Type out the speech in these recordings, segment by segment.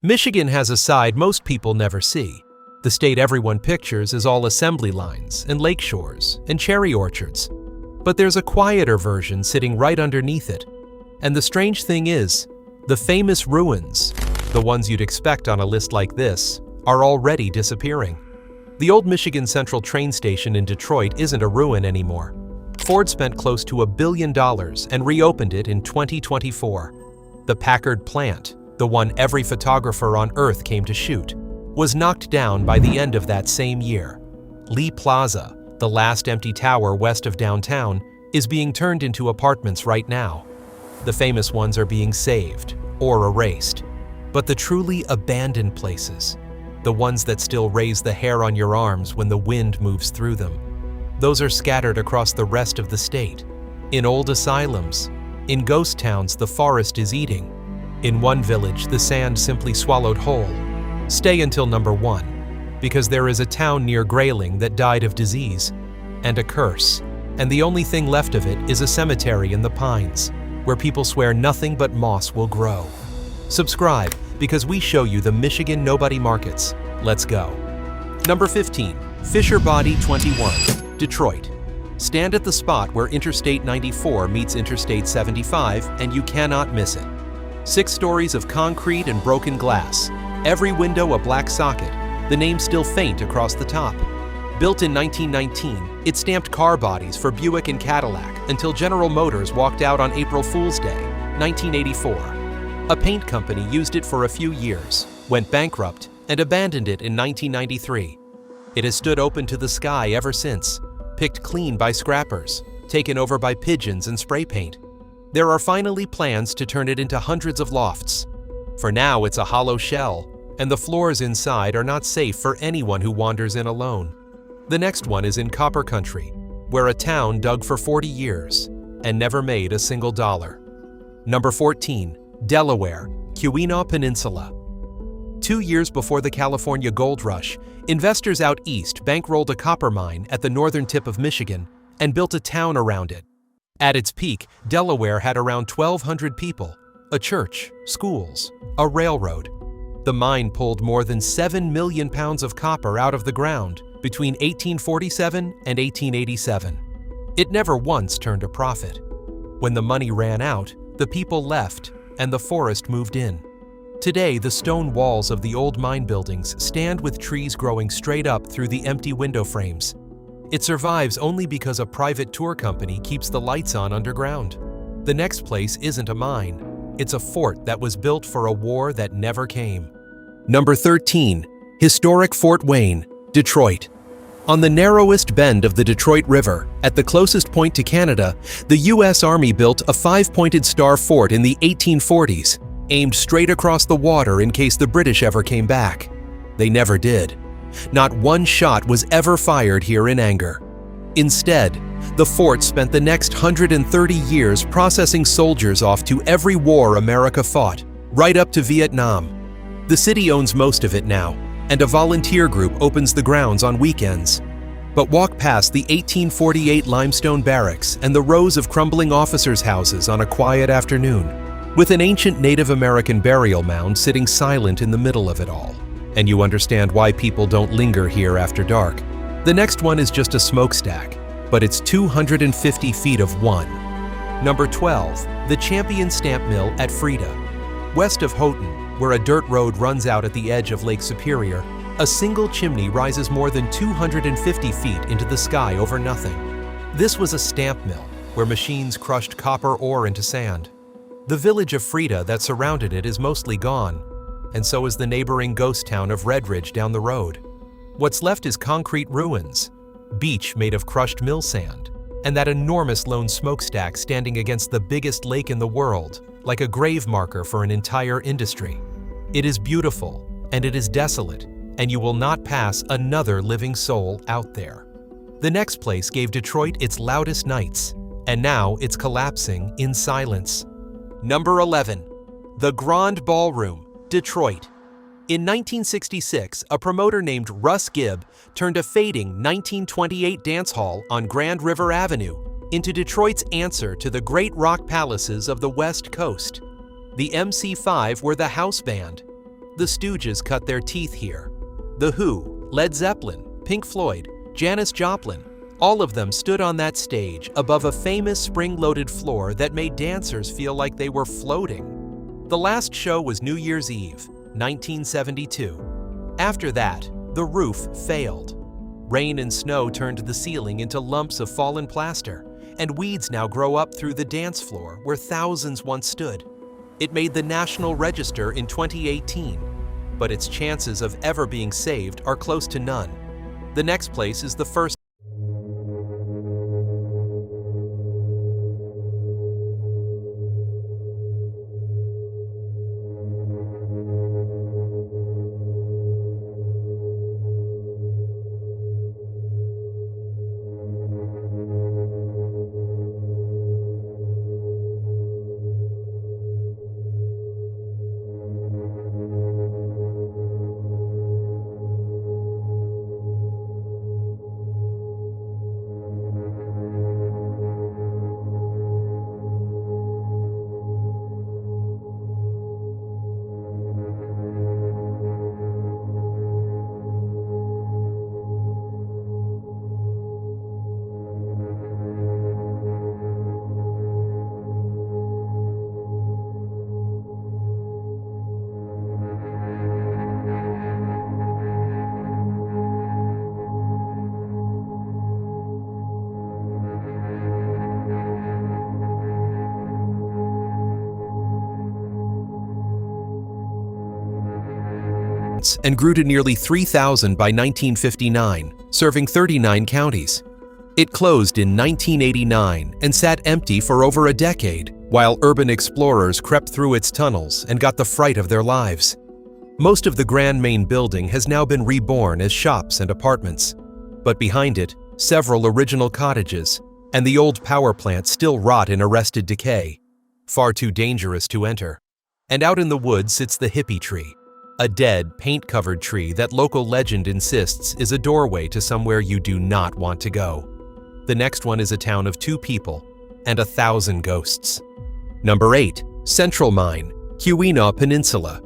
Michigan has a side most people never see. The state everyone pictures is all assembly lines and lake shores and cherry orchards. But there's a quieter version sitting right underneath it. And the strange thing is, the famous ruins, the ones you'd expect on a list like this, are already disappearing. The old Michigan Central train station in Detroit isn't a ruin anymore. Ford spent close to $1 billion and reopened it in 2024. The Packard plant, the one every photographer on Earth came to shoot, was knocked down by the end of that same year. Lee Plaza, the last empty tower west of downtown, is being turned into apartments right now. The famous ones are being saved or erased. But the truly abandoned places, the ones that still raise the hair on your arms when the wind moves through them, those are scattered across the rest of the state. In old asylums, in ghost towns the forest is eating. In one village, the sand simply swallowed whole. Stay until number 1, because there is a town near Grayling that died of disease and a curse, and the only thing left of it is a cemetery in the pines, where people swear nothing but moss will grow. Subscribe, because we show you the Michigan nobody markets. Let's go. Number 15, Fisher Body 21, Detroit. Stand at the spot where Interstate 94 meets Interstate 75, and you cannot miss it. 6 stories of concrete and broken glass, every window a black socket, the name still faint across the top. Built in 1919, it stamped car bodies for Buick and Cadillac until General Motors walked out on April Fool's Day, 1984. A paint company used it for a few years, went bankrupt, and abandoned it in 1993. It has stood open to the sky ever since, picked clean by scrappers, taken over by pigeons and spray paint. There are finally plans to turn it into hundreds of lofts. For now, it's a hollow shell, and the floors inside are not safe for anyone who wanders in alone. The next one is in Copper Country, where a town dug for 40 years and never made a single dollar. Number 14, Delaware, Keweenaw Peninsula. 2 years before the California gold rush, investors out east bankrolled a copper mine at the northern tip of Michigan and built a town around it. At its peak, Delaware had around 1,200 people, a church, schools, a railroad. The mine pulled more than 7 million pounds of copper out of the ground between 1847 and 1887. It never once turned a profit. When the money ran out, the people left, and the forest moved in. Today, the stone walls of the old mine buildings stand with trees growing straight up through the empty window frames. It survives only because a private tour company keeps the lights on underground. The next place isn't a mine. It's a fort that was built for a war that never came. Number 13, Historic Fort Wayne, Detroit. On the narrowest bend of the Detroit River, at the closest point to Canada, the U.S. Army built a 5-pointed star fort in the 1840s, aimed straight across the water in case the British ever came back. They never did. Not one shot was ever fired here in anger. Instead, the fort spent the next 130 years processing soldiers off to every war America fought, right up to Vietnam. The city owns most of it now, and a volunteer group opens the grounds on weekends. But walk past the 1848 limestone barracks and the rows of crumbling officers' houses on a quiet afternoon, with an ancient Native American burial mound sitting silent in the middle of it all. And you understand why people don't linger here after dark. The next one is just a smokestack, but it's 250 feet of one. Number 12, the Champion Stamp Mill at Freda. West of Houghton, where a dirt road runs out at the edge of Lake Superior, a single chimney rises more than 250 feet into the sky over nothing. This was a stamp mill, where machines crushed copper ore into sand. The village of Freda that surrounded it is mostly gone, and so is the neighboring ghost town of Redridge down the road. What's left is concrete ruins, beach made of crushed mill sand, and that enormous lone smokestack standing against the biggest lake in the world, like a grave marker for an entire industry. It is beautiful, and it is desolate, and you will not pass another living soul out there. The next place gave Detroit its loudest nights, and now it's collapsing in silence. Number 11, the Grand Ballroom, Detroit. In 1966, a promoter named Russ Gibb turned a fading 1928 dance hall on Grand River Avenue into Detroit's answer to the great rock palaces of the West Coast. The MC5 were the house band. The Stooges cut their teeth here. The Who, Led Zeppelin, Pink Floyd, Janis Joplin, all of them stood on that stage above a famous spring-loaded floor that made dancers feel like they were floating. The last show was New Year's Eve, 1972. After that, the roof failed. Rain and snow turned the ceiling into lumps of fallen plaster, and weeds now grow up through the dance floor where thousands once stood. It made the National Register in 2018, but its chances of ever being saved are close to none. The next place is the first and grew to nearly 3,000 by 1959, serving 39 counties. It closed in 1989 and sat empty for over a decade, while urban explorers crept through its tunnels and got the fright of their lives. Most of the grand main building has now been reborn as shops and apartments, but behind it, several original cottages, and the old power plant still rot in arrested decay, far too dangerous to enter. And out in the woods sits the hippie tree, a dead, paint-covered tree that local legend insists is a doorway to somewhere you do not want to go. The next one is a town of 2 people and 1,000 ghosts. Number 8. Central Mine, Keweenaw Peninsula.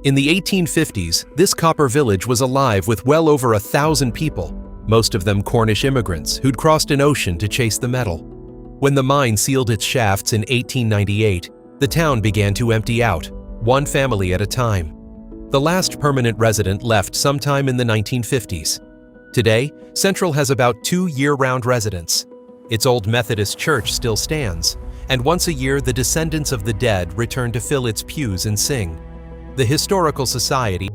In the 1850s, this copper village was alive with well over 1,000 people, most of them Cornish immigrants who'd crossed an ocean to chase the metal. When the mine sealed its shafts in 1898, the town began to empty out, one family at a time. The last permanent resident left sometime in the 1950s. Today, Central has about 2 year-round residents. Its old Methodist church still stands, and once a year the descendants of the dead return to fill its pews and sing. The Historical Society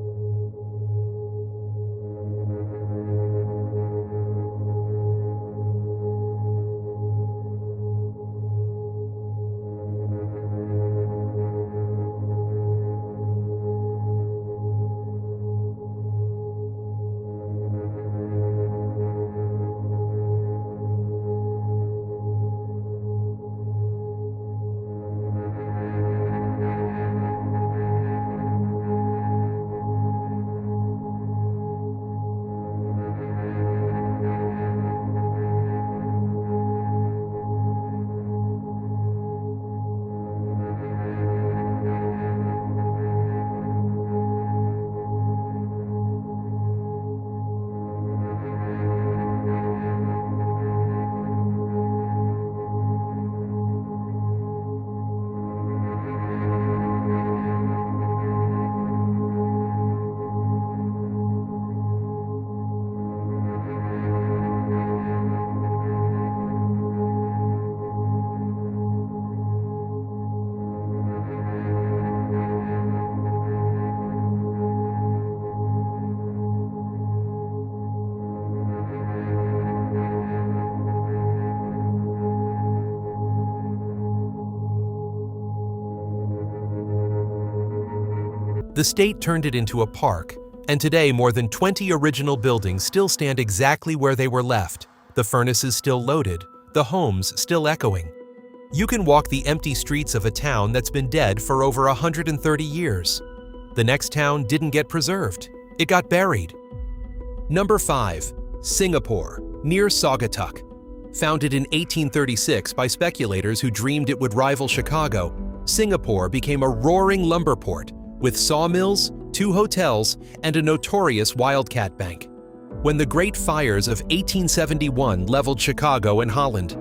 The state turned it into a park, and today more than 20 original buildings still stand exactly where they were left, the furnaces still loaded, the homes still echoing. You can walk the empty streets of a town that's been dead for over 130 years. The next town didn't get preserved, it got buried. Number 5. Singapore, near Saugatuck. Founded in 1836 by speculators who dreamed it would rival Chicago, Singapore became a roaring lumber port with sawmills, 2 hotels, and a notorious wildcat bank. When the Great Fires of 1871 leveled Chicago and Holland,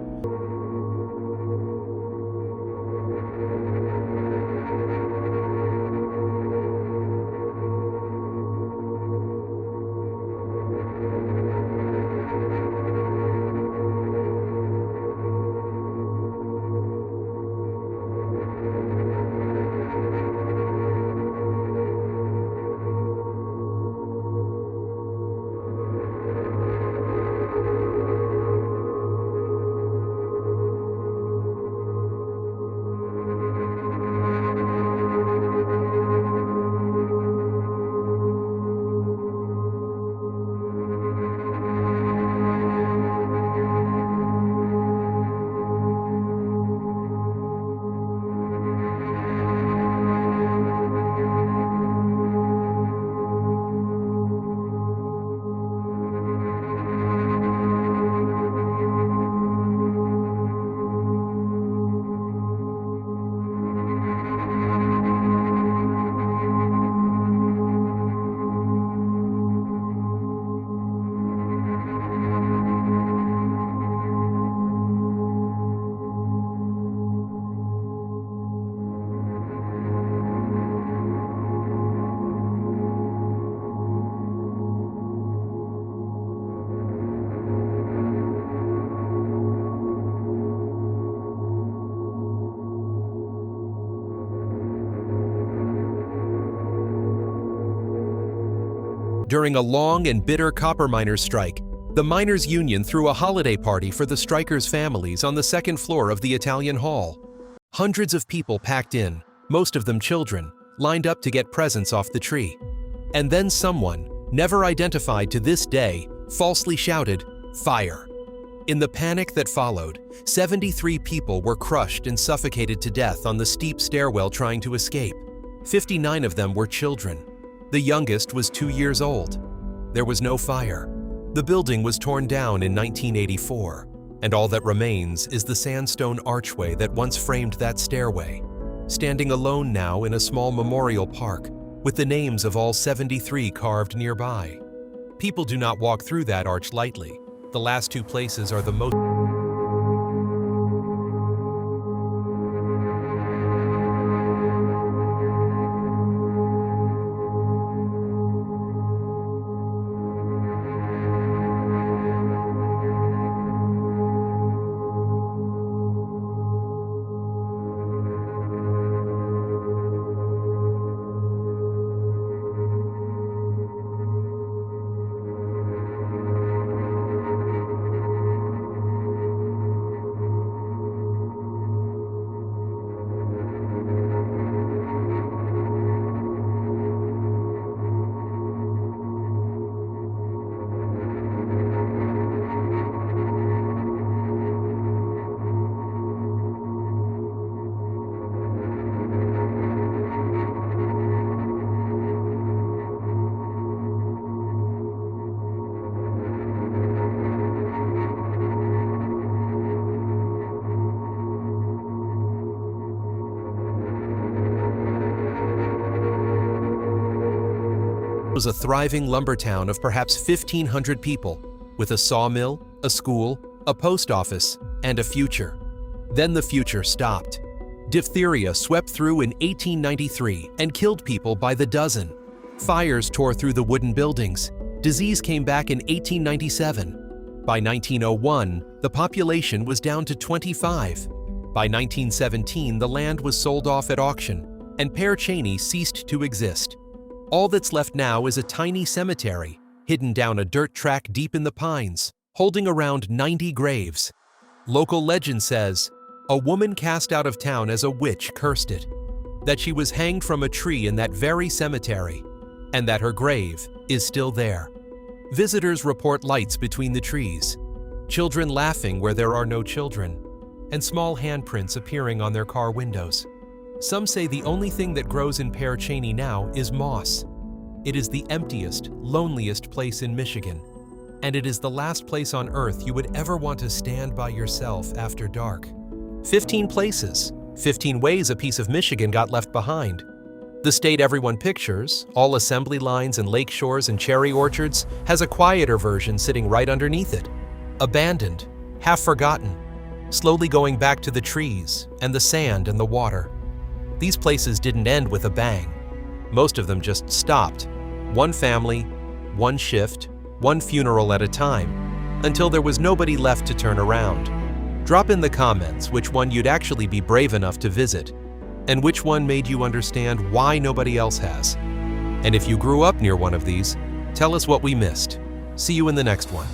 during a long and bitter copper miners' strike, the miners' union threw a holiday party for the strikers' families on the second floor of the Italian Hall. Hundreds of people packed in, most of them children, lined up to get presents off the tree. And then someone, never identified to this day, falsely shouted, "Fire!" In the panic that followed, 73 people were crushed and suffocated to death on the steep stairwell trying to escape. 59 of them were children. The youngest was 2 years old. There was no fire. The building was torn down in 1984, and all that remains is the sandstone archway that once framed that stairway, standing alone now in a small memorial park with the names of all 73 carved nearby. People do not walk through that arch lightly. The last 2 places are the most was a thriving lumber town of perhaps 1,500 people, with a sawmill, a school, a post office, and a future. Then the future stopped. Diphtheria swept through in 1893 and killed people by the dozen. Fires tore through the wooden buildings. Disease came back in 1897. By 1901, the population was down to 25. By 1917, the land was sold off at auction, and Pere Cheney ceased to exist. All that's left now is a tiny cemetery, hidden down a dirt track deep in the pines, holding around 90 graves. Local legend says, a woman cast out of town as a witch cursed it, that she was hanged from a tree in that very cemetery, and that her grave is still there. Visitors report lights between the trees, children laughing where there are no children, and small handprints appearing on their car windows. Some say the only thing that grows in Pere Cheney now is moss. It is the emptiest, loneliest place in Michigan, and it is the last place on earth you would ever want to stand by yourself after dark. 15 places, 15 ways a piece of Michigan got left behind. The state everyone pictures, all assembly lines and lake shores and cherry orchards, has a quieter version sitting right underneath it. Abandoned, half forgotten, slowly going back to the trees and the sand and the water. These places didn't end with a bang. Most of them just stopped. One family, one shift, one funeral at a time, until there was nobody left to turn around. Drop in the comments which one you'd actually be brave enough to visit, and which one made you understand why nobody else has. And if you grew up near one of these, tell us what we missed. See you in the next one.